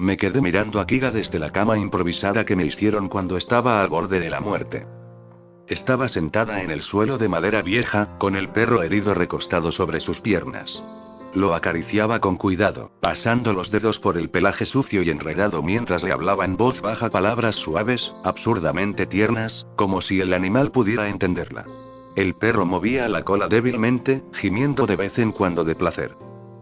Me quedé mirando a Kiga desde la cama improvisada que me hicieron cuando estaba al borde de la muerte. Estaba sentada en el suelo de madera vieja, con el perro herido recostado sobre sus piernas. Lo acariciaba con cuidado, pasando los dedos por el pelaje sucio y enredado mientras le hablaba en voz baja palabras suaves, absurdamente tiernas, como si el animal pudiera entenderla. El perro movía la cola débilmente, gimiendo de vez en cuando de placer.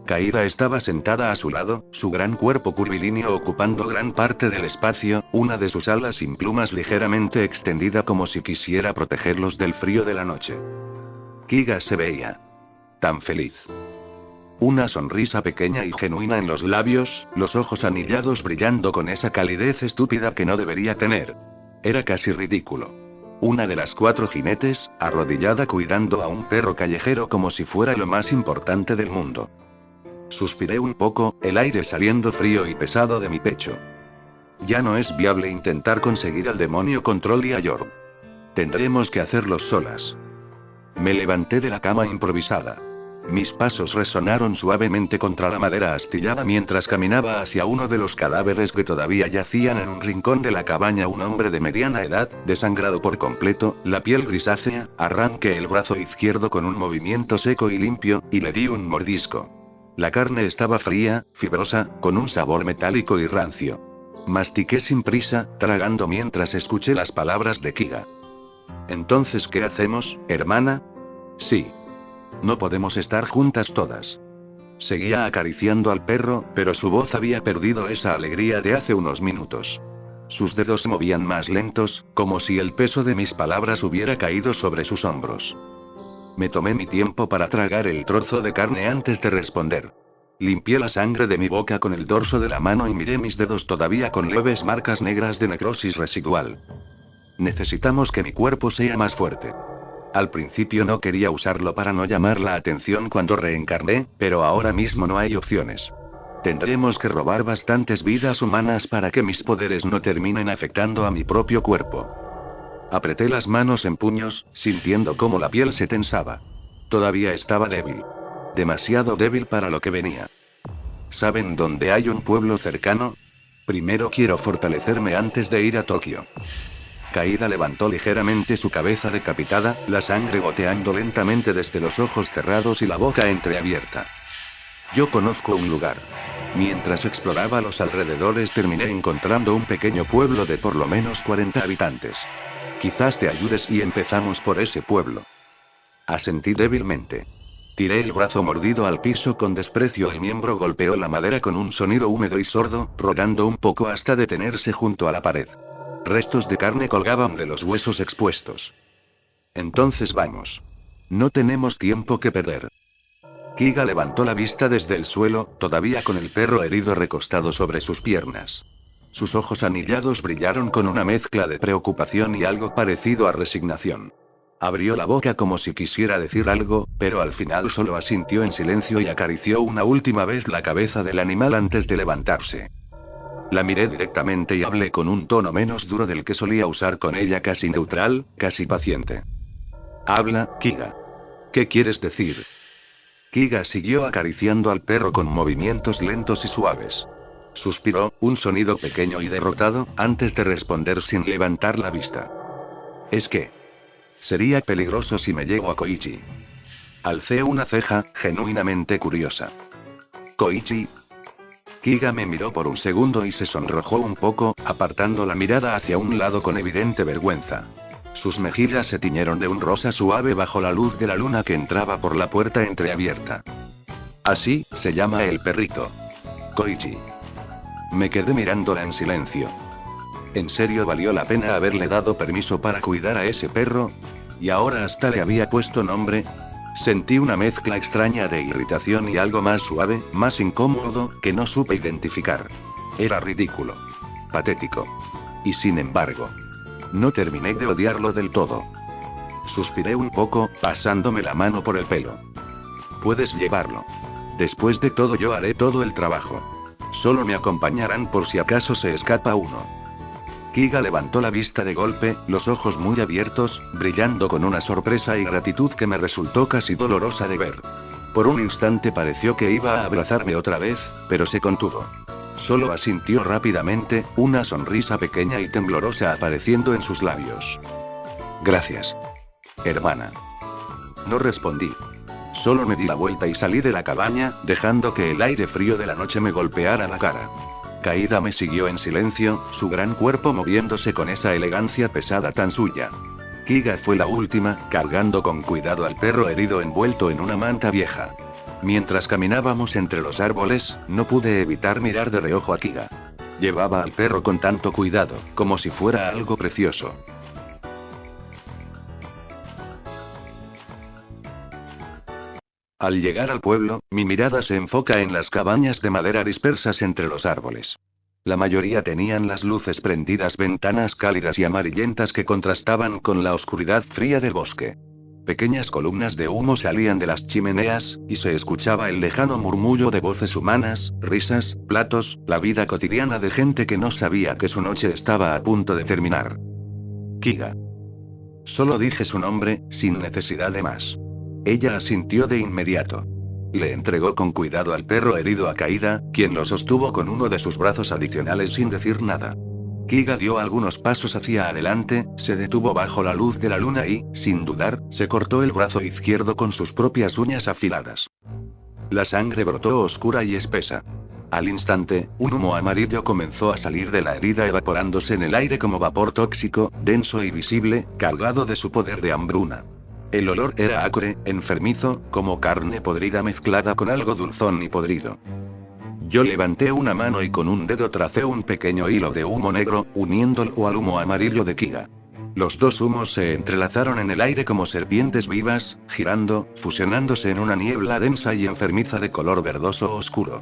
Kaida estaba sentada a su lado, su gran cuerpo curvilíneo ocupando gran parte del espacio, una de sus alas sin plumas ligeramente extendida como si quisiera protegerlos del frío de la noche. Kiga se veía tan feliz. Una sonrisa pequeña y genuina en los labios, los ojos anillados brillando con esa calidez estúpida que no debería tener. Era casi ridículo. Una de las 4 jinetes, arrodillada cuidando a un perro callejero como si fuera lo más importante del mundo. Suspiré un poco, el aire saliendo frío y pesado de mi pecho. Ya no es viable intentar conseguir al demonio control y a Yorm. Tendremos que hacerlo solas. Me levanté de la cama improvisada. Mis pasos resonaron suavemente contra la madera astillada mientras caminaba hacia uno de los cadáveres que todavía yacían en un rincón de la cabaña. Un hombre de mediana edad, desangrado por completo, la piel grisácea. Arranqué el brazo izquierdo con un movimiento seco y limpio, y le di un mordisco. La carne estaba fría, fibrosa, con un sabor metálico y rancio. Mastiqué sin prisa, tragando mientras escuché las palabras de Kiga. ¿Entonces qué hacemos, hermana? Sí. No podemos estar juntas todas. Seguía acariciando al perro, pero su voz había perdido esa alegría de hace unos minutos. Sus dedos se movían más lentos, como si el peso de mis palabras hubiera caído sobre sus hombros. Me tomé mi tiempo para tragar el trozo de carne antes de responder. Limpié la sangre de mi boca con el dorso de la mano y miré mis dedos todavía con leves marcas negras de necrosis residual. Necesitamos que mi cuerpo sea más fuerte. Al principio no quería usarlo para no llamar la atención cuando reencarné, pero ahora mismo no hay opciones. Tendremos que robar bastantes vidas humanas para que mis poderes no terminen afectando a mi propio cuerpo. Apreté las manos en puños, sintiendo cómo la piel se tensaba. Todavía estaba débil. Demasiado débil para lo que venía. ¿Saben dónde hay un pueblo cercano? Primero quiero fortalecerme antes de ir a Tokio. Kaida levantó ligeramente su cabeza decapitada, la sangre goteando lentamente desde los ojos cerrados y la boca entreabierta. Yo conozco un lugar. Mientras exploraba los alrededores terminé encontrando un pequeño pueblo de por lo menos 40 habitantes. Quizás te ayudes y empezamos por ese pueblo. Asentí débilmente. Tiré el brazo mordido al piso con desprecio. El miembro golpeó la madera con un sonido húmedo y sordo, rodando un poco hasta detenerse junto a la pared. Restos de carne colgaban de los huesos expuestos. Entonces vamos. No tenemos tiempo que perder. Kiga levantó la vista desde el suelo, todavía con el perro herido recostado sobre sus piernas. Sus ojos anillados brillaron con una mezcla de preocupación y algo parecido a resignación. Abrió la boca como si quisiera decir algo, pero al final solo asintió en silencio y acarició una última vez la cabeza del animal antes de levantarse. La miré directamente y hablé con un tono menos duro del que solía usar con ella, casi neutral, casi paciente. Habla, Kiga. ¿Qué quieres decir? Kiga siguió acariciando al perro con movimientos lentos y suaves. Suspiró, un sonido pequeño y derrotado, antes de responder sin levantar la vista. Es que sería peligroso si me llevo a Koichi. Alcé una ceja, genuinamente curiosa. ¿Koichi? Kiga me miró por un segundo y se sonrojó un poco, apartando la mirada hacia un lado con evidente vergüenza. Sus mejillas se tiñeron de un rosa suave bajo la luz de la luna que entraba por la puerta entreabierta. Así se llama el perrito. Koichi. Me quedé mirándola en silencio. ¿En serio valió la pena haberle dado permiso para cuidar a ese perro? ¿Y ahora hasta le había puesto nombre? Sentí una mezcla extraña de irritación y algo más suave, más incómodo, que no supe identificar. Era ridículo. Patético. Y sin embargo, no terminé de odiarlo del todo. Suspiré un poco, pasándome la mano por el pelo. Puedes llevarlo. Después de todo yo haré todo el trabajo. Solo me acompañarán por si acaso se escapa uno. Kiga levantó la vista de golpe, los ojos muy abiertos, brillando con una sorpresa y gratitud que me resultó casi dolorosa de ver. Por un instante pareció que iba a abrazarme otra vez, pero se contuvo. Solo asintió rápidamente, una sonrisa pequeña y temblorosa apareciendo en sus labios. Gracias, hermana. No respondí. Solo me di la vuelta y salí de la cabaña, dejando que el aire frío de la noche me golpeara la cara. Caída me siguió en silencio, su gran cuerpo moviéndose con esa elegancia pesada tan suya. Kiga fue la última, cargando con cuidado al perro herido envuelto en una manta vieja. Mientras caminábamos entre los árboles, no pude evitar mirar de reojo a Kiga. Llevaba al perro con tanto cuidado, como si fuera algo precioso. Al llegar al pueblo, mi mirada se enfoca en las cabañas de madera dispersas entre los árboles. La mayoría tenían las luces prendidas, ventanas cálidas y amarillentas que contrastaban con la oscuridad fría del bosque. Pequeñas columnas de humo salían de las chimeneas, y se escuchaba el lejano murmullo de voces humanas, risas, platos, la vida cotidiana de gente que no sabía que su noche estaba a punto de terminar. Kiga. Solo dije su nombre, sin necesidad de más. Ella asintió de inmediato. Le entregó con cuidado al perro herido a Caída, quien lo sostuvo con uno de sus brazos adicionales sin decir nada. Kiga dio algunos pasos hacia adelante, se detuvo bajo la luz de la luna y, sin dudar, se cortó el brazo izquierdo con sus propias uñas afiladas. La sangre brotó oscura y espesa. Al instante, un humo amarillo comenzó a salir de la herida evaporándose en el aire como vapor tóxico, denso y visible, cargado de su poder de hambruna. El olor era acre, enfermizo, como carne podrida mezclada con algo dulzón y podrido. Yo levanté una mano y con un dedo tracé un pequeño hilo de humo negro, uniéndolo al humo amarillo de Kiga. Los dos humos se entrelazaron en el aire como serpientes vivas, girando, fusionándose en una niebla densa y enfermiza de color verdoso oscuro.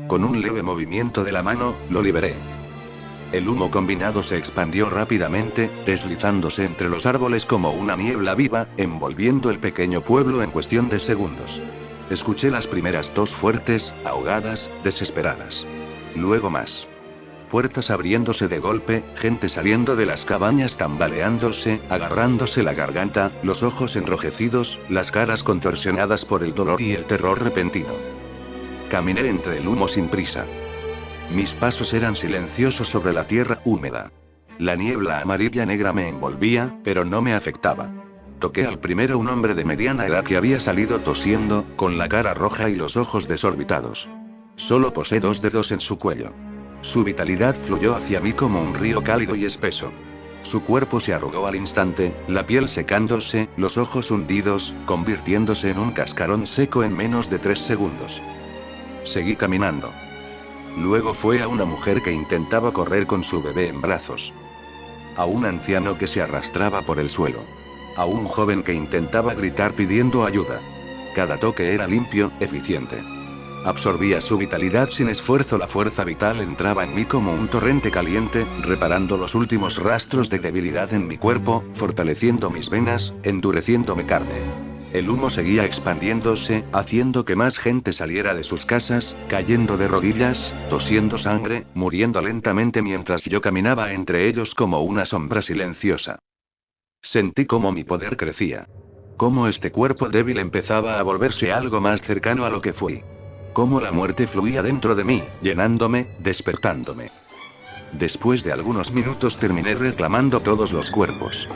Con un leve movimiento de la mano, lo liberé. El humo combinado se expandió rápidamente, deslizándose entre los árboles como una niebla viva, envolviendo el pequeño pueblo en cuestión de segundos. Escuché las primeras tos fuertes, ahogadas, desesperadas. Luego más. Puertas abriéndose de golpe, gente saliendo de las cabañas tambaleándose, agarrándose la garganta, los ojos enrojecidos, las caras contorsionadas por el dolor y el terror repentino. Caminé entre el humo sin prisa. Mis pasos eran silenciosos sobre la tierra húmeda. La niebla amarilla negra me envolvía, pero no me afectaba. Toqué al primero, un hombre de mediana edad que había salido tosiendo, con la cara roja y los ojos desorbitados. Solo posé 2 dedos en su cuello. Su vitalidad fluyó hacia mí como un río cálido y espeso. Su cuerpo se arrugó al instante, la piel secándose, los ojos hundidos, convirtiéndose en un cascarón seco en menos de 3 segundos. Seguí caminando. Luego fue a una mujer que intentaba correr con su bebé en brazos. A un anciano que se arrastraba por el suelo. A un joven que intentaba gritar pidiendo ayuda. Cada toque era limpio, eficiente. Absorbía su vitalidad sin esfuerzo, la fuerza vital entraba en mí como un torrente caliente, reparando los últimos rastros de debilidad en mi cuerpo, fortaleciendo mis venas, endureciendo mi carne. El humo seguía expandiéndose, haciendo que más gente saliera de sus casas, cayendo de rodillas, tosiendo sangre, muriendo lentamente mientras yo caminaba entre ellos como una sombra silenciosa. Sentí cómo mi poder crecía. Cómo este cuerpo débil empezaba a volverse algo más cercano a lo que fui. Cómo la muerte fluía dentro de mí, llenándome, despertándome. Después de algunos minutos terminé reclamando todos los cuerpos.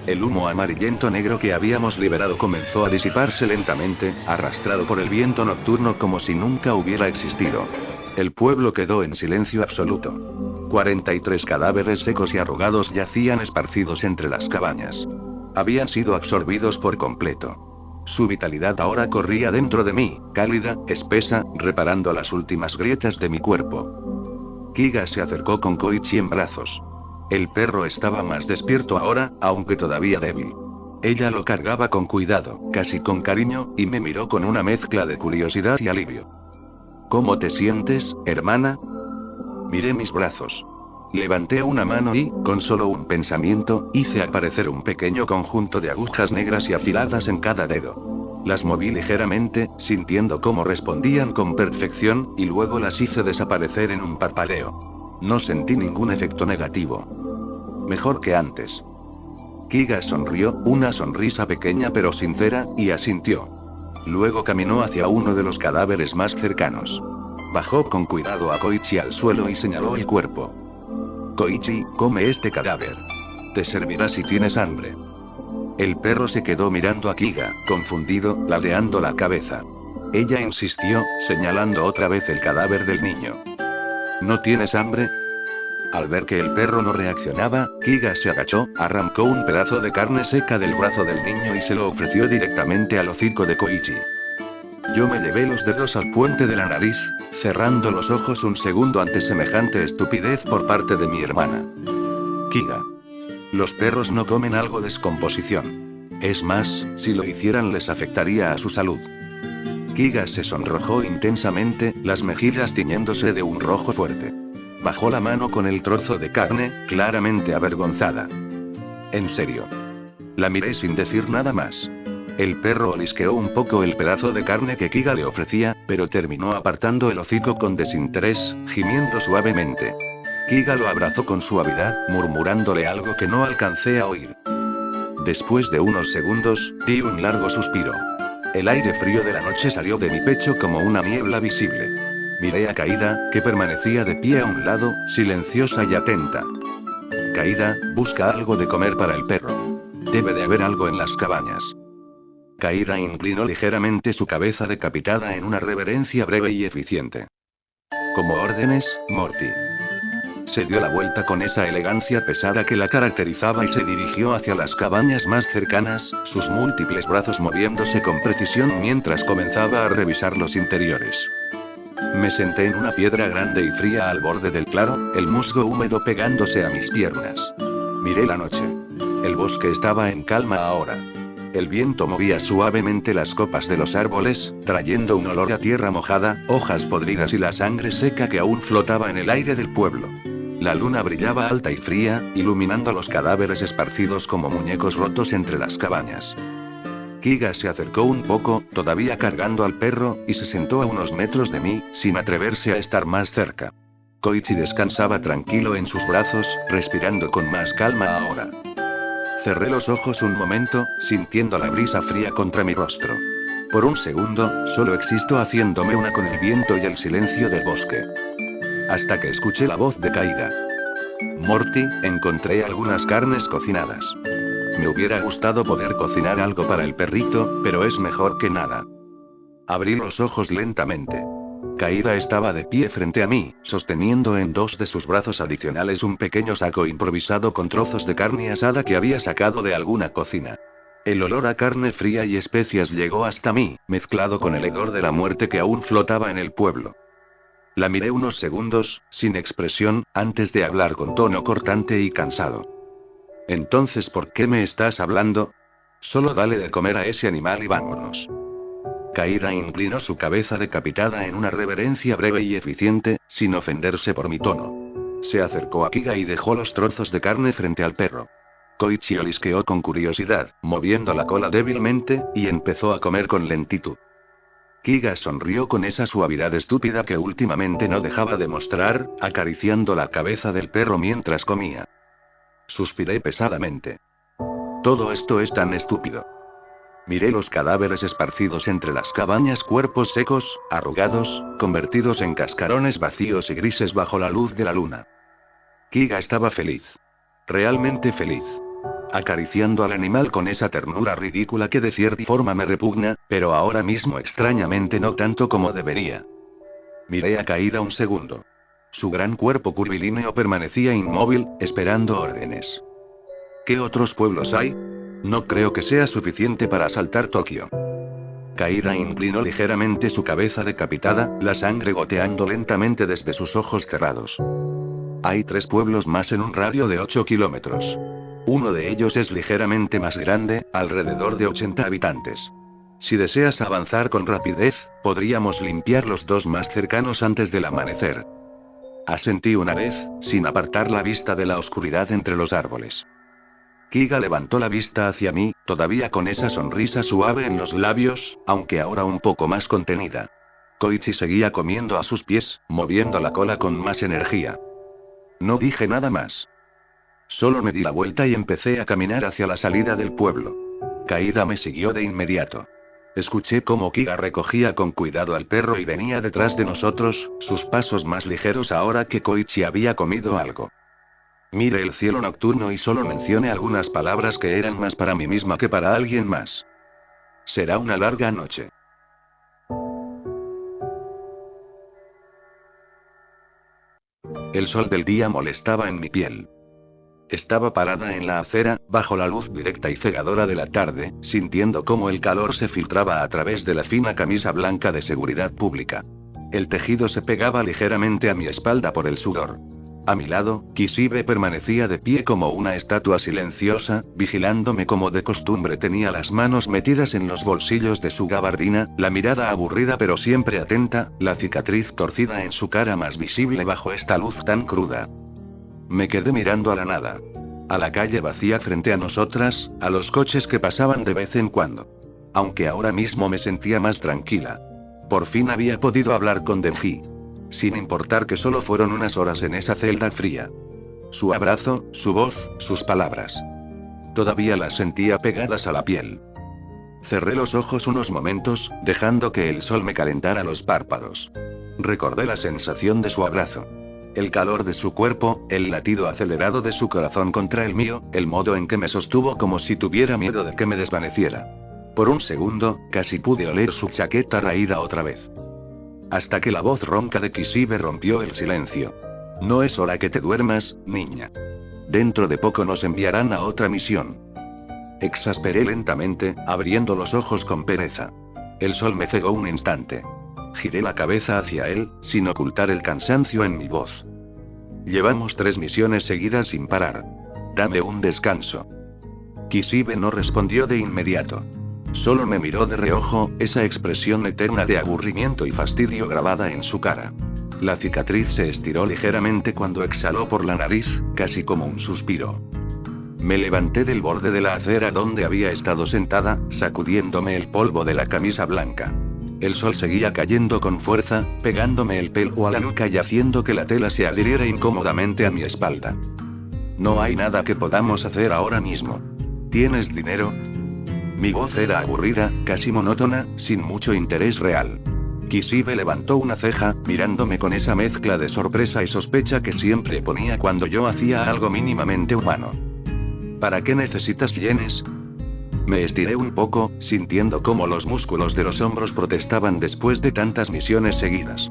El humo amarillento negro que habíamos liberado comenzó a disiparse lentamente, arrastrado por el viento nocturno como si nunca hubiera existido. El pueblo quedó en silencio absoluto. 43 cadáveres secos y arrugados yacían esparcidos entre las cabañas. Habían sido absorbidos por completo. Su vitalidad ahora corría dentro de mí, cálida, espesa, reparando las últimas grietas de mi cuerpo. Kiga se acercó con Koichi en brazos. El perro estaba más despierto ahora, aunque todavía débil. Ella lo cargaba con cuidado, casi con cariño, y me miró con una mezcla de curiosidad y alivio. ¿Cómo te sientes, hermana? Miré mis brazos. Levanté una mano y, con solo un pensamiento, hice aparecer un pequeño conjunto de agujas negras y afiladas en cada dedo. Las moví ligeramente, sintiendo cómo respondían con perfección, y luego las hice desaparecer en un parpadeo. No sentí ningún efecto negativo. Mejor que antes. Kiga sonrió, una sonrisa pequeña pero sincera, y asintió. Luego caminó hacia uno de los cadáveres más cercanos. Bajó con cuidado a Koichi al suelo y señaló el cuerpo. Koichi, come este cadáver. Te servirá si tienes hambre. El perro se quedó mirando a Kiga, confundido, ladeando la cabeza. Ella insistió, señalando otra vez el cadáver del niño. ¿No tienes hambre? Al ver que el perro no reaccionaba, Kiga se agachó, arrancó un pedazo de carne seca del brazo del niño y se lo ofreció directamente al hocico de Koichi. Yo me llevé los dedos al puente de la nariz, cerrando los ojos un segundo ante semejante estupidez por parte de mi hermana. Kiga. Los perros no comen algo descomposición. Es más, si lo hicieran les afectaría a su salud. Kiga se sonrojó intensamente, las mejillas tiñéndose de un rojo fuerte. Bajó la mano con el trozo de carne, claramente avergonzada. En serio. La miré sin decir nada más. El perro olisqueó un poco el pedazo de carne que Kiga le ofrecía, pero terminó apartando el hocico con desinterés, gimiendo suavemente. Kiga lo abrazó con suavidad, murmurándole algo que no alcancé a oír. Después de unos segundos, di un largo suspiro. El aire frío de la noche salió de mi pecho como una niebla visible. Miré a Kaida, que permanecía de pie a un lado, silenciosa y atenta. Kaida, busca algo de comer para el perro. Debe de haber algo en las cabañas. Kaida inclinó ligeramente su cabeza decapitada en una reverencia breve y eficiente. Como órdenes, Morty. Se dio la vuelta con esa elegancia pesada que la caracterizaba y se dirigió hacia las cabañas más cercanas, sus múltiples brazos moviéndose con precisión mientras comenzaba a revisar los interiores. Me senté en una piedra grande y fría al borde del claro, el musgo húmedo pegándose a mis piernas. Miré la noche. El bosque estaba en calma ahora. El viento movía suavemente las copas de los árboles, trayendo un olor a tierra mojada, hojas podridas y la sangre seca que aún flotaba en el aire del pueblo. La luna brillaba alta y fría, iluminando los cadáveres esparcidos como muñecos rotos entre las cabañas. Kiga se acercó un poco, todavía cargando al perro, y se sentó a unos metros de mí, sin atreverse a estar más cerca. Koichi descansaba tranquilo en sus brazos, respirando con más calma ahora. Cerré los ojos un momento, sintiendo la brisa fría contra mi rostro. Por un segundo, solo existo haciéndome una con el viento y el silencio del bosque. Hasta que escuché la voz de Kaida. Morty, encontré algunas carnes cocinadas. Me hubiera gustado poder cocinar algo para el perrito, pero es mejor que nada. Abrí los ojos lentamente. Kaida estaba de pie frente a mí, sosteniendo en dos de sus brazos adicionales un pequeño saco improvisado con trozos de carne asada que había sacado de alguna cocina. El olor a carne fría y especias llegó hasta mí, mezclado con el hedor de la muerte que aún flotaba en el pueblo. La miré unos segundos, sin expresión, antes de hablar con tono cortante y cansado. Entonces, ¿por qué me estás hablando? Solo dale de comer a ese animal y vámonos. Kaida inclinó su cabeza decapitada en una reverencia breve y eficiente, sin ofenderse por mi tono. Se acercó a Kiga y dejó los trozos de carne frente al perro. Koichi olisqueó con curiosidad, moviendo la cola débilmente, y empezó a comer con lentitud. Kiga sonrió con esa suavidad estúpida que últimamente no dejaba de mostrar, acariciando la cabeza del perro mientras comía. Suspiré pesadamente. Todo esto es tan estúpido. Miré los cadáveres esparcidos entre las cabañas, cuerpos secos, arrugados, convertidos en cascarones vacíos y grises bajo la luz de la luna. Kiga estaba feliz. Realmente feliz. Acariciando al animal con esa ternura ridícula que de cierta forma me repugna, pero ahora mismo extrañamente no tanto como debería. Miré a Kaida un segundo. Su gran cuerpo curvilíneo permanecía inmóvil, esperando órdenes. ¿Qué otros pueblos hay? No creo que sea suficiente para asaltar Tokio. Kaida inclinó ligeramente su cabeza decapitada, la sangre goteando lentamente desde sus ojos cerrados. Hay 3 pueblos más en un radio de 8 kilómetros. Uno de ellos es ligeramente más grande, alrededor de 80 habitantes. Si deseas avanzar con rapidez, podríamos limpiar los 2 más cercanos antes del amanecer. Asentí una vez, sin apartar la vista de la oscuridad entre los árboles. Kiga levantó la vista hacia mí, todavía con esa sonrisa suave en los labios, aunque ahora un poco más contenida. Koichi seguía comiendo a sus pies, moviendo la cola con más energía. No dije nada más. Solo me di la vuelta y empecé a caminar hacia la salida del pueblo. Kaida me siguió de inmediato. Escuché cómo Kiga recogía con cuidado al perro y venía detrás de nosotros, sus pasos más ligeros ahora que Koichi había comido algo. Mire el cielo nocturno y solo mencione algunas palabras que eran más para mí misma que para alguien más. Será una larga noche. El sol del día molestaba en mi piel. Estaba parada en la acera, bajo la luz directa y cegadora de la tarde, sintiendo cómo el calor se filtraba a través de la fina camisa blanca de seguridad pública. El tejido se pegaba ligeramente a mi espalda por el sudor. A mi lado, Kishibe permanecía de pie como una estatua silenciosa, vigilándome como de costumbre. Tenía las manos metidas en los bolsillos de su gabardina, la mirada aburrida pero siempre atenta, la cicatriz torcida en su cara más visible bajo esta luz tan cruda. Me quedé mirando a la nada. A la calle vacía frente a nosotras, a los coches que pasaban de vez en cuando. Aunque ahora mismo me sentía más tranquila. Por fin había podido hablar con Denji. Sin importar que solo fueron unas horas en esa celda fría. Su abrazo, su voz, sus palabras. Todavía las sentía pegadas a la piel. Cerré los ojos unos momentos, dejando que el sol me calentara los párpados. Recordé la sensación de su abrazo. El calor de su cuerpo, el latido acelerado de su corazón contra el mío, el modo en que me sostuvo como si tuviera miedo de que me desvaneciera. Por un segundo, casi pude oler su chaqueta raída otra vez. Hasta que la voz ronca de Kishibe rompió el silencio. No es hora que te duermas, niña. Dentro de poco nos enviarán a otra misión. Exasperé lentamente, abriendo los ojos con pereza. El sol me cegó un instante. Giré la cabeza hacia él, sin ocultar el cansancio en mi voz. Llevamos 3 misiones seguidas sin parar. Dame un descanso. Kishibe no respondió de inmediato. Solo me miró de reojo, esa expresión eterna de aburrimiento y fastidio grabada en su cara. La cicatriz se estiró ligeramente cuando exhaló por la nariz, casi como un suspiro. Me levanté del borde de la acera donde había estado sentada, sacudiéndome el polvo de la camisa blanca. El sol seguía cayendo con fuerza, pegándome el pelo a la nuca y haciendo que la tela se adhiriera incómodamente a mi espalda. No hay nada que podamos hacer ahora mismo. ¿Tienes dinero? Mi voz era aburrida, casi monótona, sin mucho interés real. Kishibe levantó una ceja, mirándome con esa mezcla de sorpresa y sospecha que siempre ponía cuando yo hacía algo mínimamente humano. ¿Para qué necesitas yenes? Me estiré un poco, sintiendo cómo los músculos de los hombros protestaban después de tantas misiones seguidas.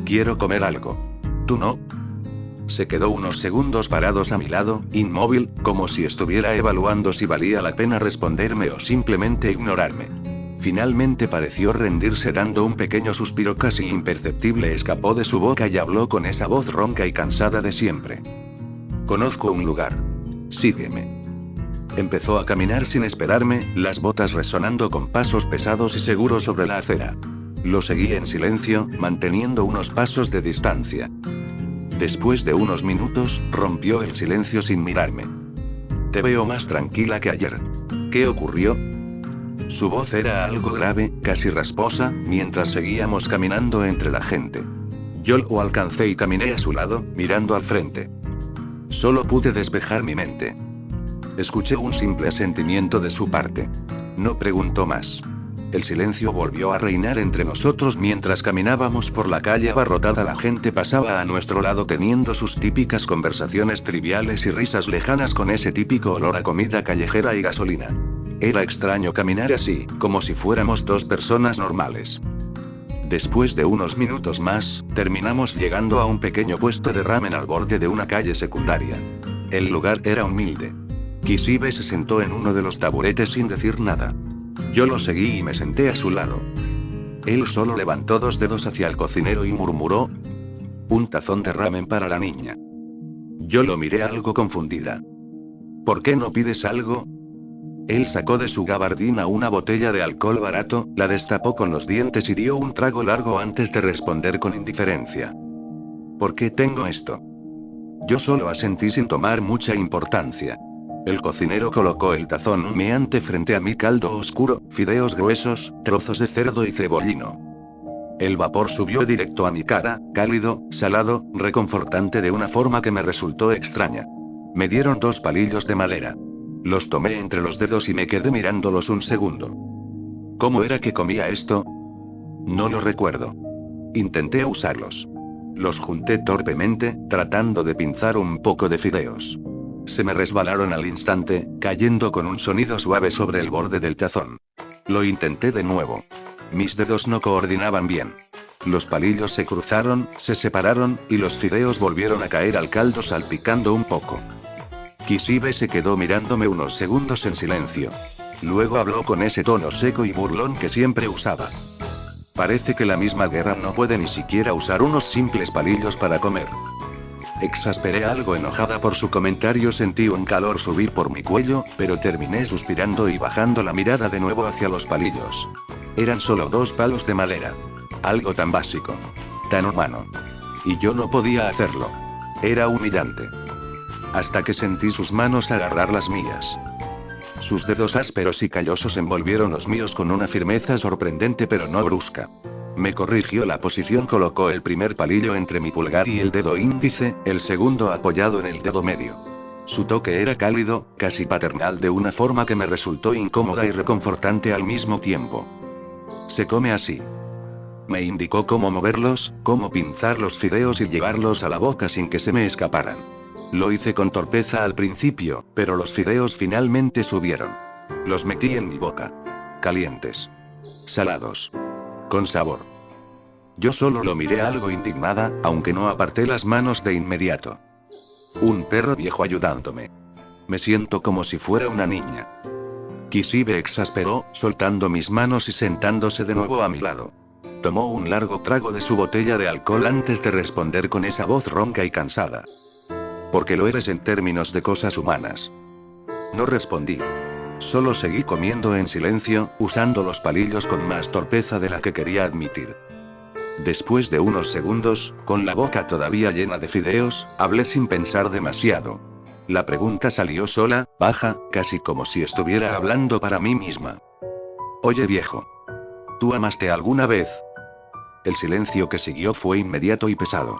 Quiero comer algo. ¿Tú no? Se quedó unos segundos parados a mi lado, inmóvil, como si estuviera evaluando si valía la pena responderme o simplemente ignorarme. Finalmente pareció rendirse dando un pequeño suspiro casi imperceptible escapó de su boca y habló con esa voz ronca y cansada de siempre. Conozco un lugar. Sígueme. Empezó a caminar sin esperarme, las botas resonando con pasos pesados y seguros sobre la acera. Lo seguí en silencio, manteniendo unos pasos de distancia. Después de unos minutos, rompió el silencio sin mirarme. Te veo más tranquila que ayer. ¿Qué ocurrió? Su voz era algo grave, casi rasposa, mientras seguíamos caminando entre la gente. Yo lo alcancé y caminé a su lado, mirando al frente. Solo pude despejar mi mente. Escuché un simple asentimiento de su parte. No preguntó más. El silencio volvió a reinar entre nosotros mientras caminábamos por la calle abarrotada. La gente pasaba a nuestro lado teniendo sus típicas conversaciones triviales y risas lejanas con ese típico olor a comida callejera y gasolina. Era extraño caminar así, como si fuéramos 2 personas normales. Después de unos minutos más, terminamos llegando a un pequeño puesto de ramen al borde de una calle secundaria. El lugar era humilde. Kishibe se sentó en uno de los taburetes sin decir nada. Yo lo seguí y me senté a su lado. Él solo levantó 2 dedos hacia el cocinero y murmuró: un tazón de ramen para la niña. Yo lo miré algo confundida. ¿Por qué no pides algo? Él sacó de su gabardina una botella de alcohol barato, la destapó con los dientes y dio un trago largo antes de responder con indiferencia. ¿Por qué tengo esto? Yo solo asentí sin tomar mucha importancia. El cocinero colocó el tazón humeante frente a mí, caldo oscuro, fideos gruesos, trozos de cerdo y cebollino. El vapor subió directo a mi cara, cálido, salado, reconfortante de una forma que me resultó extraña. Me dieron 2 palillos de madera. Los tomé entre los dedos y me quedé mirándolos un segundo. ¿Cómo era que comía esto? No lo recuerdo. Intenté usarlos. Los junté torpemente, tratando de pinzar un poco de fideos. Se me resbalaron al instante, cayendo con un sonido suave sobre el borde del tazón. Lo intenté de nuevo. Mis dedos no coordinaban bien. Los palillos se cruzaron, se separaron, y los fideos volvieron a caer al caldo salpicando un poco. Kishibe se quedó mirándome unos segundos en silencio. Luego habló con ese tono seco y burlón que siempre usaba. Parece que la misma guerra no puede ni siquiera usar unos simples palillos para comer. Exasperé algo enojada por su comentario, sentí un calor subir por mi cuello, pero terminé suspirando y bajando la mirada de nuevo hacia los palillos. Eran solo 2 palos de madera. Algo tan básico. Tan humano. Y yo no podía hacerlo. Era humillante. Hasta que sentí sus manos agarrar las mías. Sus dedos ásperos y callosos envolvieron los míos con una firmeza sorprendente pero no brusca. Me corrigió la posición, colocó el primer palillo entre mi pulgar y el dedo índice, el segundo apoyado en el dedo medio. Su toque era cálido, casi paternal, de una forma que me resultó incómoda y reconfortante al mismo tiempo. Se come así. Me indicó cómo moverlos, cómo pinzar los fideos y llevarlos a la boca sin que se me escaparan. Lo hice con torpeza al principio, pero los fideos finalmente subieron. Los metí en mi boca. Calientes. Salados. Con sabor. Yo solo lo miré algo indignada, aunque no aparté las manos de inmediato. Un perro viejo ayudándome. Me siento como si fuera una niña. Kishibe exasperó, soltando mis manos y sentándose de nuevo a mi lado. Tomó un largo trago de su botella de alcohol antes de responder con esa voz ronca y cansada. Porque lo eres en términos de cosas humanas. No respondí. Solo seguí comiendo en silencio, usando los palillos con más torpeza de la que quería admitir. Después de unos segundos, con la boca todavía llena de fideos, hablé sin pensar demasiado. La pregunta salió sola, baja, casi como si estuviera hablando para mí misma. Oye viejo. ¿Tú amaste alguna vez? El silencio que siguió fue inmediato y pesado.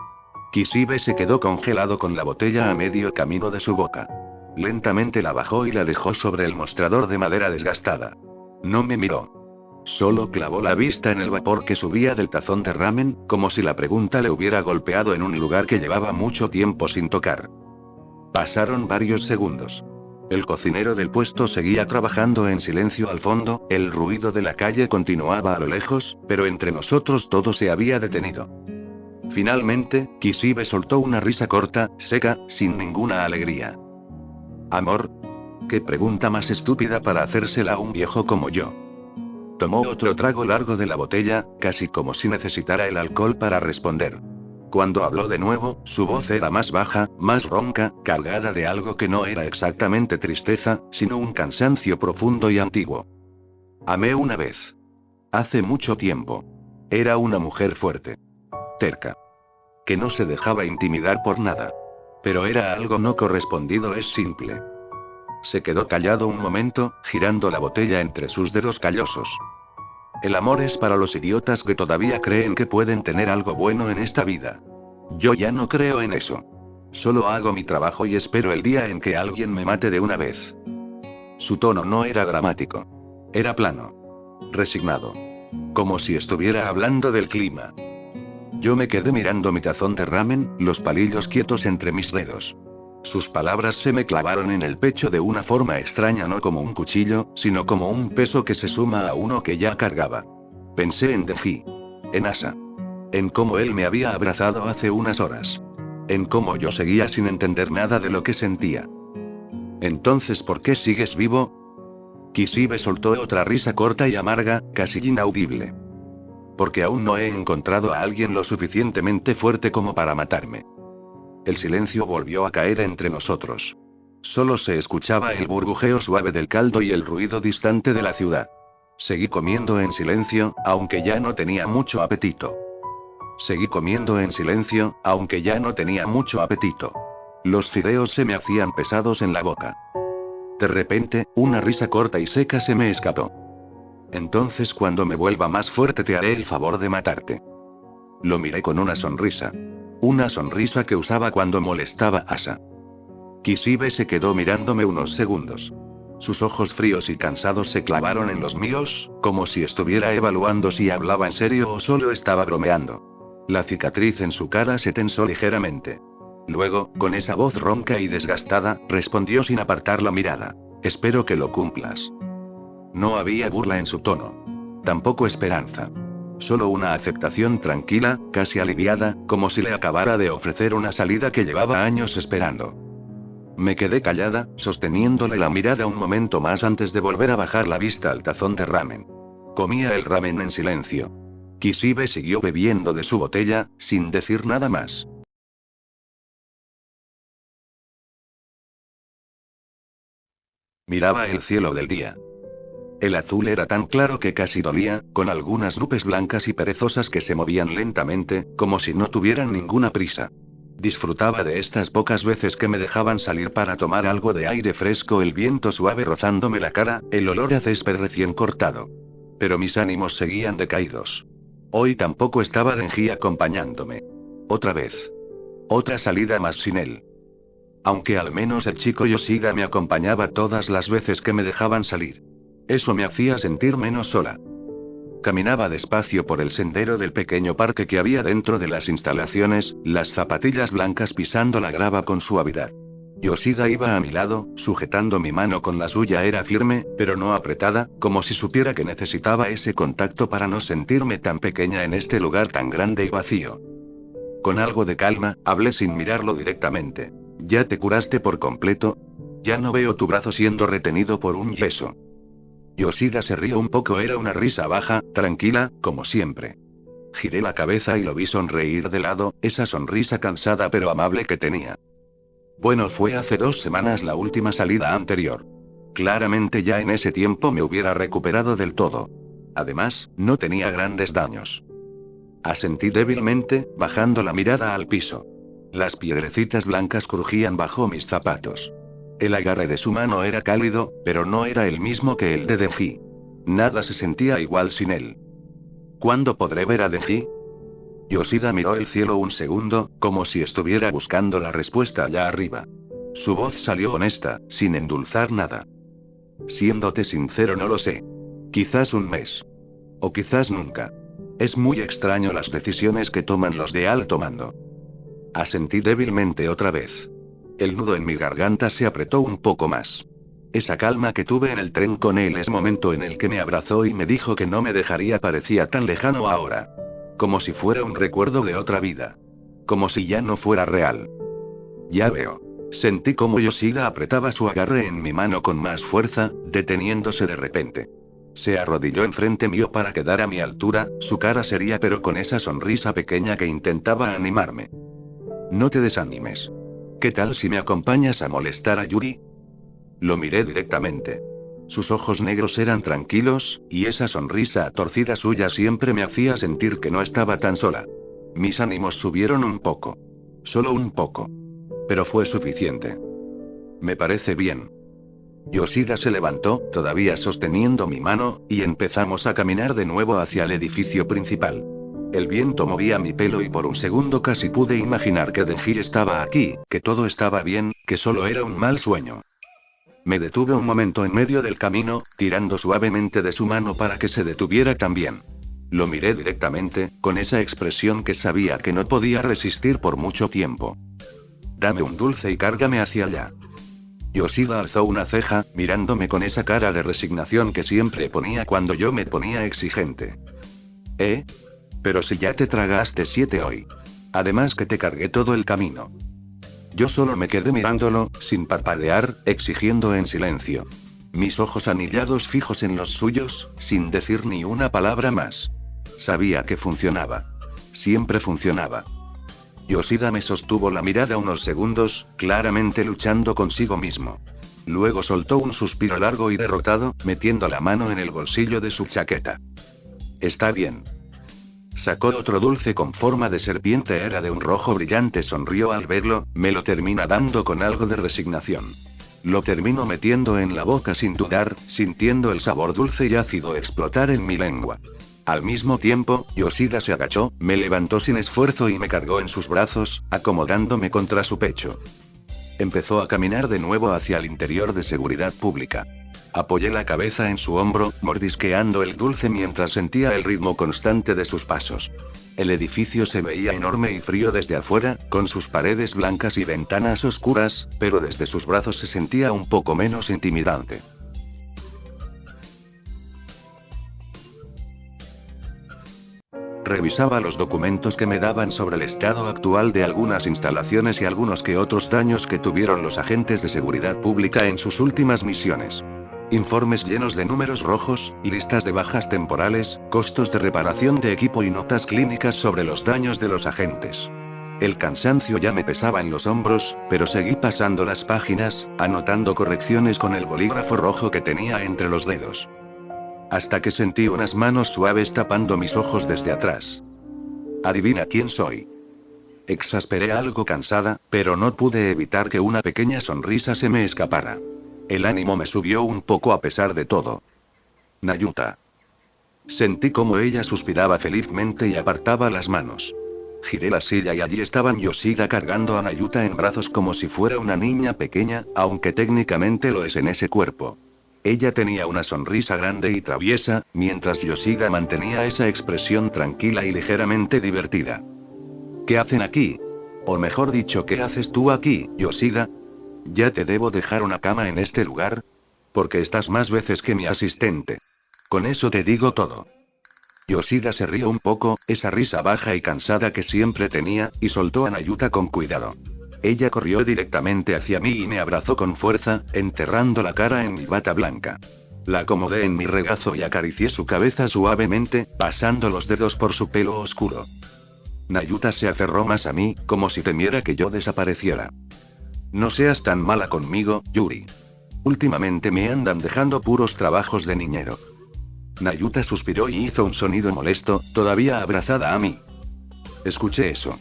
Kishibe se quedó congelado con la botella a medio camino de su boca. Lentamente la bajó y la dejó sobre el mostrador de madera desgastada. No me miró. Solo clavó la vista en el vapor que subía del tazón de ramen, como si la pregunta le hubiera golpeado en un lugar que llevaba mucho tiempo sin tocar. Pasaron varios segundos. El cocinero del puesto seguía trabajando en silencio al fondo, el ruido de la calle continuaba a lo lejos, pero entre nosotros todo se había detenido. Finalmente, Kishibe soltó una risa corta, seca, sin ninguna alegría. ¿Amor? ¿Qué pregunta más estúpida para hacérsela a un viejo como yo? Tomó otro trago largo de la botella, casi como si necesitara el alcohol para responder. Cuando habló de nuevo, su voz era más baja, más ronca, cargada de algo que no era exactamente tristeza, sino un cansancio profundo y antiguo. Amé una vez. Hace mucho tiempo. Era una mujer fuerte. Terca. Que no se dejaba intimidar por nada. Pero era algo no correspondido, es simple. Se quedó callado un momento, girando la botella entre sus dedos callosos. El amor es para los idiotas que todavía creen que pueden tener algo bueno en esta vida. Yo ya no creo en eso. Solo hago mi trabajo y espero el día en que alguien me mate de una vez. Su tono no era dramático. Era plano. Resignado. Como si estuviera hablando del clima. Yo me quedé mirando mi tazón de ramen, los palillos quietos entre mis dedos. Sus palabras se me clavaron en el pecho de una forma extraña, no como un cuchillo, sino como un peso que se suma a uno que ya cargaba. Pensé en Deji. En Asa. En cómo él me había abrazado hace unas horas. En cómo yo seguía sin entender nada de lo que sentía. Entonces, ¿por qué sigues vivo? Kishibe soltó otra risa corta y amarga, casi inaudible. Porque aún no he encontrado a alguien lo suficientemente fuerte como para matarme. El silencio volvió a caer entre nosotros. Solo se escuchaba el burbujeo suave del caldo y el ruido distante de la ciudad. Seguí comiendo en silencio, aunque ya no tenía mucho apetito. Seguí comiendo en silencio, aunque ya no tenía mucho apetito. Los fideos se me hacían pesados en la boca. De repente, una risa corta y seca se me escapó. Entonces, cuando me vuelva más fuerte, te haré el favor de matarte. Lo miré con una sonrisa. Una sonrisa que usaba cuando molestaba a Asa. Kishibe se quedó mirándome unos segundos. Sus ojos fríos y cansados se clavaron en los míos, como si estuviera evaluando si hablaba en serio o solo estaba bromeando. La cicatriz en su cara se tensó ligeramente. Luego, con esa voz ronca y desgastada, respondió sin apartar la mirada. Espero que lo cumplas. No había burla en su tono. Tampoco esperanza. Solo una aceptación tranquila, casi aliviada, como si le acabara de ofrecer una salida que llevaba años esperando. Me quedé callada, sosteniéndole la mirada un momento más antes de volver a bajar la vista al tazón de ramen. Comía el ramen en silencio. Kishibe siguió bebiendo de su botella, sin decir nada más. Miraba el cielo del día. El azul era tan claro que casi dolía, con algunas nubes blancas y perezosas que se movían lentamente, como si no tuvieran ninguna prisa. Disfrutaba de estas pocas veces que me dejaban salir para tomar algo de aire fresco, el viento suave rozándome la cara, el olor a césped recién cortado. Pero mis ánimos seguían decaídos. Hoy tampoco estaba Denji acompañándome. Otra vez. Otra salida más sin él. Aunque al menos el chico Yoshida me acompañaba todas las veces que me dejaban salir. Eso me hacía sentir menos sola. Caminaba despacio por el sendero del pequeño parque que había dentro de las instalaciones, las zapatillas blancas pisando la grava con suavidad. Yoshida iba a mi lado, sujetando mi mano con la suya. Era firme, pero no apretada, como si supiera que necesitaba ese contacto para no sentirme tan pequeña en este lugar tan grande y vacío. Con algo de calma, hablé sin mirarlo directamente. ¿Ya te curaste por completo? Ya no veo tu brazo siendo retenido por un yeso. Yoshida se rió un poco, era una risa baja, tranquila, como siempre. Giré la cabeza y lo vi sonreír de lado, esa sonrisa cansada pero amable que tenía. Bueno, fue hace 2 semanas la última salida anterior. Claramente ya en ese tiempo me hubiera recuperado del todo. Además, no tenía grandes daños. Asentí débilmente, bajando la mirada al piso. Las piedrecitas blancas crujían bajo mis zapatos. El agarre de su mano era cálido, pero no era el mismo que el de Denji. Nada se sentía igual sin él. ¿Cuándo podré ver a Denji? Yoshida miró el cielo un segundo, como si estuviera buscando la respuesta allá arriba. Su voz salió honesta, sin endulzar nada. Siéndote sincero, no lo sé. Quizás un mes. O quizás nunca. Es muy extraño las decisiones que toman los de alto mando. Asentí débilmente otra vez. El nudo en mi garganta se apretó un poco más. Esa calma que tuve en el tren con él, ese momento en el que me abrazó y me dijo que no me dejaría, parecía tan lejano ahora. Como si fuera un recuerdo de otra vida. Como si ya no fuera real. Ya veo. Sentí como Yoshida apretaba su agarre en mi mano con más fuerza, deteniéndose de repente. Se arrodilló enfrente mío para quedar a mi altura, su cara seria pero con esa sonrisa pequeña que intentaba animarme. No te desanimes. ¿Qué tal si me acompañas a molestar a Yuri? Lo miré directamente. Sus ojos negros eran tranquilos, y esa sonrisa torcida suya siempre me hacía sentir que no estaba tan sola. Mis ánimos subieron un poco. Solo un poco. Pero fue suficiente. Me parece bien. Yoshida se levantó, todavía sosteniendo mi mano, y empezamos a caminar de nuevo hacia el edificio principal. El viento movía mi pelo y por un segundo casi pude imaginar que Denji estaba aquí, que todo estaba bien, que solo era un mal sueño. Me detuve un momento en medio del camino, tirando suavemente de su mano para que se detuviera también. Lo miré directamente, con esa expresión que sabía que no podía resistir por mucho tiempo. Dame un dulce y cárgame hacia allá. Yoshida alzó una ceja, mirándome con esa cara de resignación que siempre ponía cuando yo me ponía exigente. ¿Eh? Pero si ya te tragaste 7 hoy. Además que te cargué todo el camino. Yo solo me quedé mirándolo, sin parpadear, exigiendo en silencio. Mis ojos anillados fijos en los suyos, sin decir ni una palabra más. Sabía que funcionaba. Siempre funcionaba. Yoshida me sostuvo la mirada unos segundos, claramente luchando consigo mismo. Luego soltó un suspiro largo y derrotado, metiendo la mano en el bolsillo de su chaqueta. Está bien. Sacó otro dulce con forma de serpiente, era de un rojo brillante, sonrió al verlo, me lo termina dando con algo de resignación. Lo termino metiendo en la boca sin dudar, sintiendo el sabor dulce y ácido explotar en mi lengua. Al mismo tiempo, Yoshida se agachó, me levantó sin esfuerzo y me cargó en sus brazos, acomodándome contra su pecho. Empezó a caminar de nuevo hacia el interior de seguridad pública. Apoyé la cabeza en su hombro, mordisqueando el dulce mientras sentía el ritmo constante de sus pasos. El edificio se veía enorme y frío desde afuera, con sus paredes blancas y ventanas oscuras, pero desde sus brazos se sentía un poco menos intimidante. Revisaba los documentos que me daban sobre el estado actual de algunas instalaciones y algunos que otros daños que tuvieron los agentes de seguridad pública en sus últimas misiones. Informes llenos de números rojos, listas de bajas temporales, costos de reparación de equipo y notas clínicas sobre los daños de los agentes. El cansancio ya me pesaba en los hombros, pero seguí pasando las páginas, anotando correcciones con el bolígrafo rojo que tenía entre los dedos. Hasta que sentí unas manos suaves tapando mis ojos desde atrás. ¿Adivina quién soy? Exasperé algo cansada, pero no pude evitar que una pequeña sonrisa se me escapara. El ánimo me subió un poco a pesar de todo. Nayuta. Sentí como ella suspiraba felizmente y apartaba las manos. Giré la silla y allí estaban Yoshida cargando a Nayuta en brazos como si fuera una niña pequeña, aunque técnicamente lo es en ese cuerpo. Ella tenía una sonrisa grande y traviesa, mientras Yoshida mantenía esa expresión tranquila y ligeramente divertida. ¿Qué hacen aquí? O mejor dicho, ¿qué haces tú aquí, Yoshida? ¿Ya te debo dejar una cama en este lugar? Porque estás más veces que mi asistente. Con eso te digo todo. Yoshida se rió un poco, esa risa baja y cansada que siempre tenía, y soltó a Nayuta con cuidado. Ella corrió directamente hacia mí y me abrazó con fuerza, enterrando la cara en mi bata blanca. La acomodé en mi regazo y acaricié su cabeza suavemente, pasando los dedos por su pelo oscuro. Nayuta se aferró más a mí, como si temiera que yo desapareciera. No seas tan mala conmigo, Yuri. Últimamente me andan dejando puros trabajos de niñero. Nayuta suspiró y hizo un sonido molesto, todavía abrazada a mí. Escuché eso.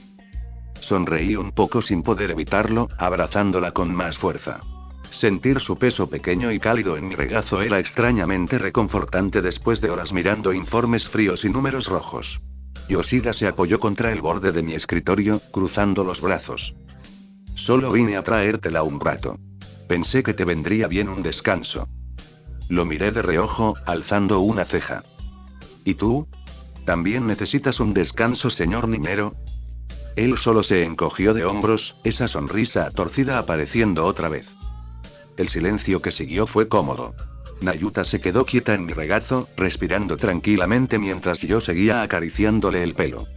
Sonreí un poco sin poder evitarlo, abrazándola con más fuerza. Sentir su peso pequeño y cálido en mi regazo era extrañamente reconfortante después de horas mirando informes fríos y números rojos. Yoshida se apoyó contra el borde de mi escritorio, cruzando los brazos. Solo vine a traértela un rato. Pensé que te vendría bien un descanso. Lo miré de reojo, alzando una ceja. ¿Y tú? ¿También necesitas un descanso, señor niñero? Él solo se encogió de hombros, esa sonrisa torcida apareciendo otra vez. El silencio que siguió fue cómodo. Nayuta se quedó quieta en mi regazo, respirando tranquilamente mientras yo seguía acariciándole el pelo.